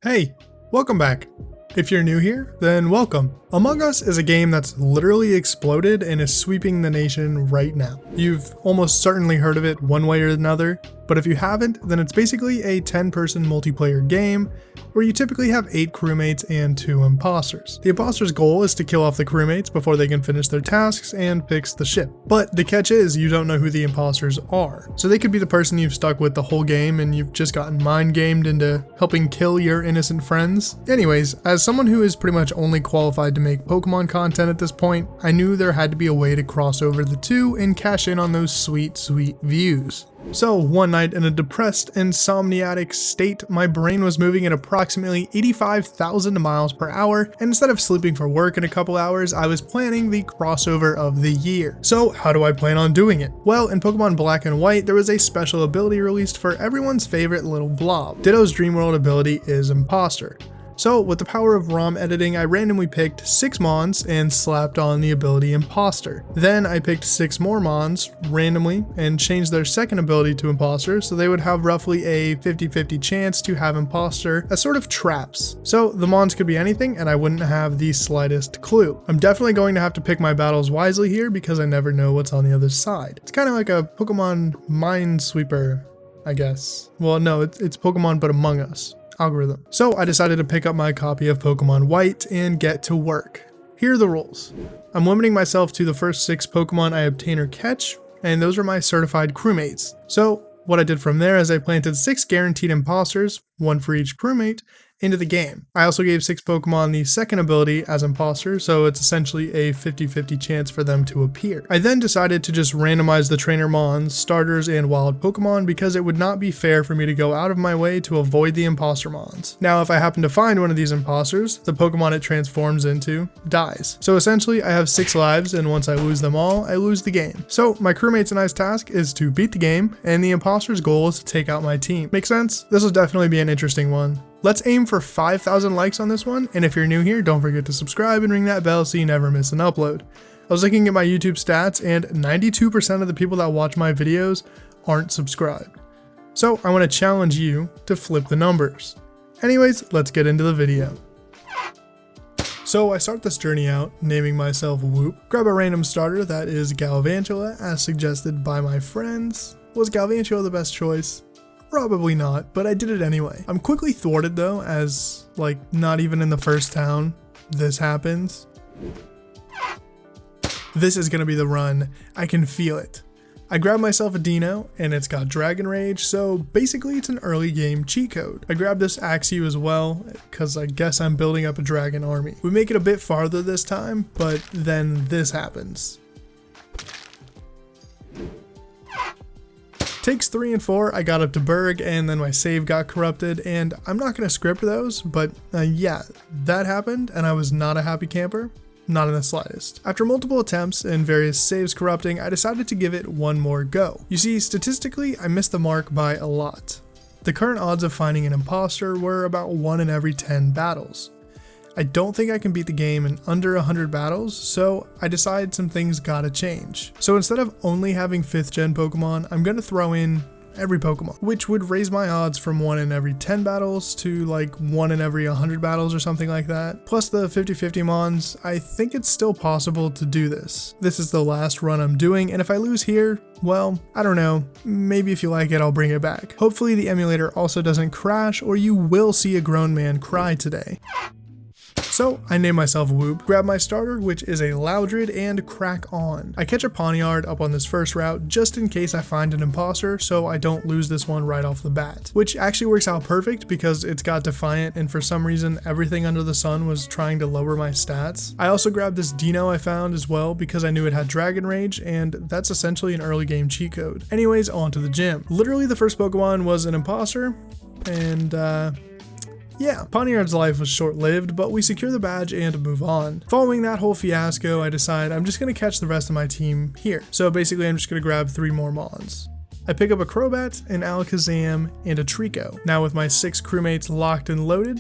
Hey, welcome back. If you're new here, then welcome. Among Us is a game that's literally exploded and is sweeping the nation right now. You've almost certainly heard of it one way or another, but if you haven't, then it's basically a 10-person multiplayer game where you typically have 8 crewmates and 2 imposters. The imposter's goal is to kill off the crewmates before they can finish their tasks and fix the ship. But the catch is you don't know who the imposters are. So they could be the person you've stuck with the whole game and you've just gotten mind-gamed into helping kill your innocent friends. Anyways, as someone who is pretty much only qualified to make Pokemon content at this point, I knew there had to be a way to cross over the two and cash in on those sweet views. So one night in a depressed, insomniatic state, my brain was moving at approximately 85,000 miles per hour, and instead of sleeping for work in a couple hours, I was planning the crossover of the year. So how do I plan on doing it? Well, in Pokemon Black and White, there was a special ability released for everyone's favorite little blob. Ditto's Dream World ability is Imposter. So with the power of ROM editing, I randomly picked 6 mons and slapped on the ability Imposter. Then I picked 6 more mons randomly and changed their second ability to Imposter, so they would have roughly a 50-50 chance to have Imposter as sort of traps. So the mons could be anything and I wouldn't have the slightest clue. I'm definitely going to have to pick my battles wisely here because I never know what's on the other side. It's kind of like a Pokemon Minesweeper, I guess. Well, no, it's Pokemon but Among Us algorithm. So I decided to pick up my copy of Pokemon White and get to work. Here are the rules. I'm limiting myself to the first 6 Pokemon I obtain or catch, and those are my certified crewmates. So what I did from there is I planted 6 guaranteed imposters, 1 for each crewmate, into the game. I also gave 6 Pokemon the second ability as imposter, so it's essentially a 50-50 chance for them to appear. I then decided to just randomize the trainer mons, starters, and wild Pokemon because it would not be fair for me to go out of my way to avoid the imposter mons. Now, if I happen to find one of these imposters, the Pokemon it transforms into dies. So essentially, I have 6 lives, and once I lose them all, I lose the game. So my crewmate's and I's task is to beat the game, and the imposter's goal is to take out my team. Make sense? This will definitely be an interesting one. Let's aim for 5,000 likes on this one, and if you're new here, don't forget to subscribe and ring that bell so you never miss an upload. I was looking at my YouTube stats, and 92% of the people that watch my videos aren't subscribed. So I want to challenge you to flip the numbers. Anyways, let's get into the video. So I start this journey out naming myself Whoop. Grab a random starter that is Galvantula as suggested by my friends. Was Galvantula the best choice? Probably not, but I did it anyway. I'm quickly thwarted though, as not even in the first town this happens. This is gonna be the run. I can feel it. I grabbed myself a Dino and it's got Dragon Rage, so basically it's an early game cheat code. I grabbed this Axew as well, cause I guess I'm building up a dragon army. We make it a bit farther this time, but then this happens. Takes 3 and 4, I got up to Berg, and then my save got corrupted, and I'm not going to script those, but yeah, that happened, and I was not a happy camper. Not in the slightest. After multiple attempts and various saves corrupting, I decided to give it one more go. You see, statistically, I missed the mark by a lot. The current odds of finding an imposter were about 1 in every 10 battles. I don't think I can beat the game in under 100 battles, so I decided some things gotta change. So instead of only having 5th gen Pokemon, I'm gonna throw in every Pokemon, which would raise my odds from 1 in every 10 battles to 1 in every 100 battles or something like that. Plus the 50-50 mons, I think it's still possible to do this. This is the last run I'm doing, and if I lose here, well, I don't know, maybe if you like it, I'll bring it back. Hopefully the emulator also doesn't crash, or you will see a grown man cry today. So I name myself Whoop, grab my starter, which is a Loudred, and crack on. I catch a Pawniard up on this first route just in case I find an imposter, so I don't lose this one right off the bat. Which actually works out perfect because it's got Defiant, and for some reason everything under the sun was trying to lower my stats. I also grabbed this Dino I found as well because I knew it had Dragon Rage, and that's essentially an early game cheat code. Anyways, on to the gym. Literally the first Pokemon was an imposter, and yeah, Pawniard's life was short-lived, but we secure the badge and move on. Following that whole fiasco, I decide I'm just going to catch the rest of my team here. So basically I'm just going to grab 3 more mons. I pick up a Crobat, an Alakazam, and a Trico. Now with my 6 crewmates locked and loaded,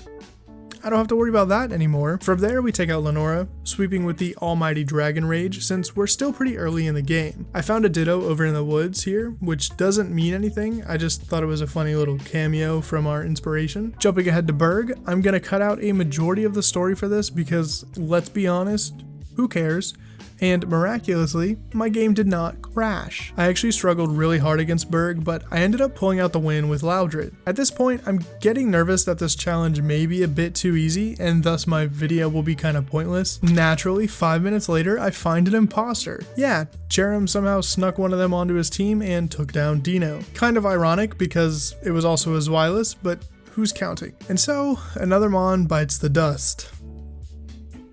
I don't have to worry about that anymore. From there, we take out Lenora, sweeping with the almighty Dragon Rage since we're still pretty early in the game. I found a Ditto over in the woods here, which doesn't mean anything. I just thought it was a funny little cameo from our inspiration. Jumping ahead to Berg, I'm gonna cut out a majority of the story for this because, let's be honest, who cares? And miraculously, my game did not crash. I actually struggled really hard against Berg, but I ended up pulling out the win with Loudred. At this point, I'm getting nervous that this challenge may be a bit too easy, and thus my video will be kind of pointless. Naturally, 5 minutes later, I find an imposter. Yeah, Jerem somehow snuck one of them onto his team and took down Dino. Kind of ironic because it was also his Zwilus, but who's counting? And so, another Mon bites the dust.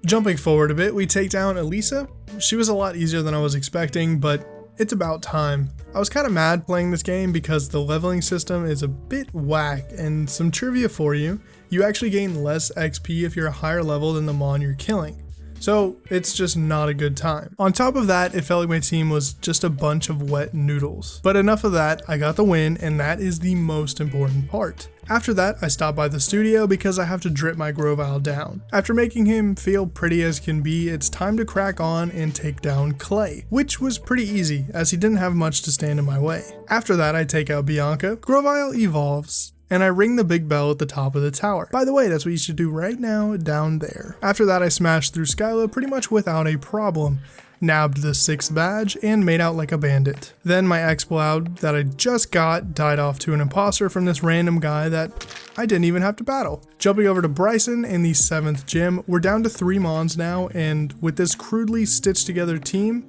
Jumping forward a bit, we take down Elisa. She was a lot easier than I was expecting, but it's about time. I was kind of mad playing this game because the leveling system is a bit whack, and some trivia for you, you actually gain less XP if you're a higher level than the Mon you're killing. So it's just not a good time. On top of that, it felt like my team was just a bunch of wet noodles. But enough of that, I got the win, and that is the most important part. After that, I stopped by the studio because I have to drip my Grovyle down. After making him feel pretty as can be, it's time to crack on and take down Clay, which was pretty easy as he didn't have much to stand in my way. After that, I take out Bianca, Grovyle evolves, and I ring the big bell at the top of the tower. By the way, that's what you should do right now down there. After that, I smashed through Skyla pretty much without a problem, nabbed the 6th badge, and made out like a bandit. Then my Exploud that I just got died off to an imposter from this random guy that I didn't even have to battle. Jumping over to Bryson in the 7th gym, we're down to 3 Mons now, and with this crudely stitched together team,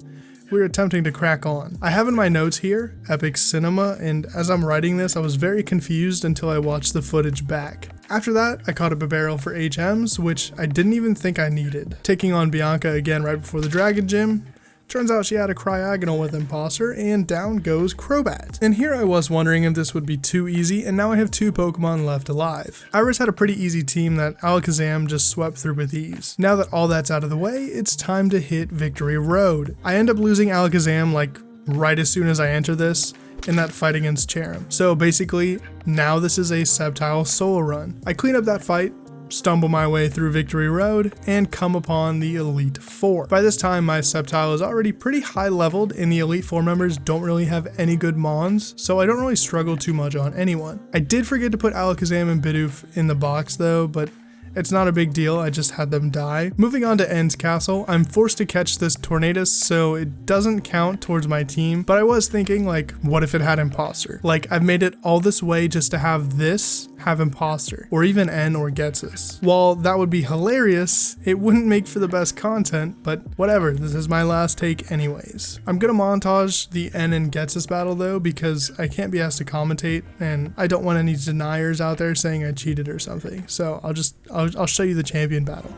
we're attempting to crack on. I have in my notes here, Epic Cinema, and as I'm writing this, I was very confused until I watched the footage back. After that, I caught up a barrel for HMs, which I didn't even think I needed. Taking on Bianca again right before the Dragon Gym. Turns out she had a Cryogonal with Imposter, and down goes Crobat. And here I was wondering if this would be too easy, and now I have 2 Pokemon left alive. Iris had a pretty easy team that Alakazam just swept through with ease. Now that all that's out of the way, it's time to hit Victory Road. I end up losing Alakazam like right as soon as I enter this, in that fight against Cherrim. So basically, now this is a Sceptile solo run. I clean up that fight, stumble my way through Victory Road, and come upon the Elite Four. By this time, my Sceptile is already pretty high leveled, and the Elite Four members don't really have any good Mons, so I don't really struggle too much on anyone. I did forget to put Alakazam and Bidoof in the box though, but it's not a big deal, I just had them die. Moving on to End's Castle, I'm forced to catch this Tornadus, so it doesn't count towards my team, but I was thinking, like, what if it had Imposter? Like, I've made it all this way just to have this have Imposter, or even N or Getsus. While that would be hilarious, it wouldn't make for the best content, but whatever, this is my last take anyways. I'm gonna montage the N and Getsus battle though, because I can't be asked to commentate, and I don't want any deniers out there saying I cheated or something, so I'll show you the champion battle.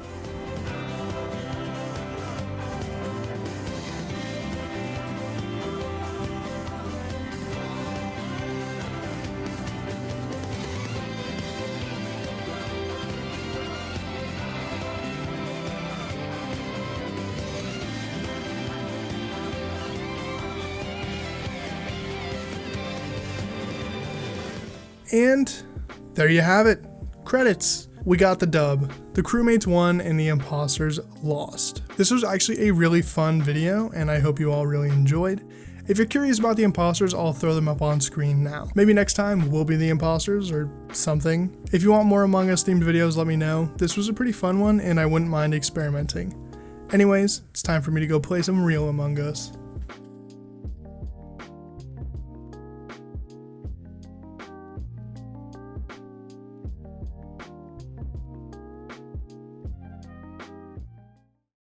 And there you have it. Credits. We got the dub. The crewmates won and the imposters lost. This was actually a really fun video, and I hope you all really enjoyed. If you're curious about the imposters, I'll throw them up on screen now. Maybe next time we'll be the imposters or something. If you want more Among Us themed videos, let me know. This was a pretty fun one, and I wouldn't mind experimenting. Anyways, it's time for me to go play some real Among Us.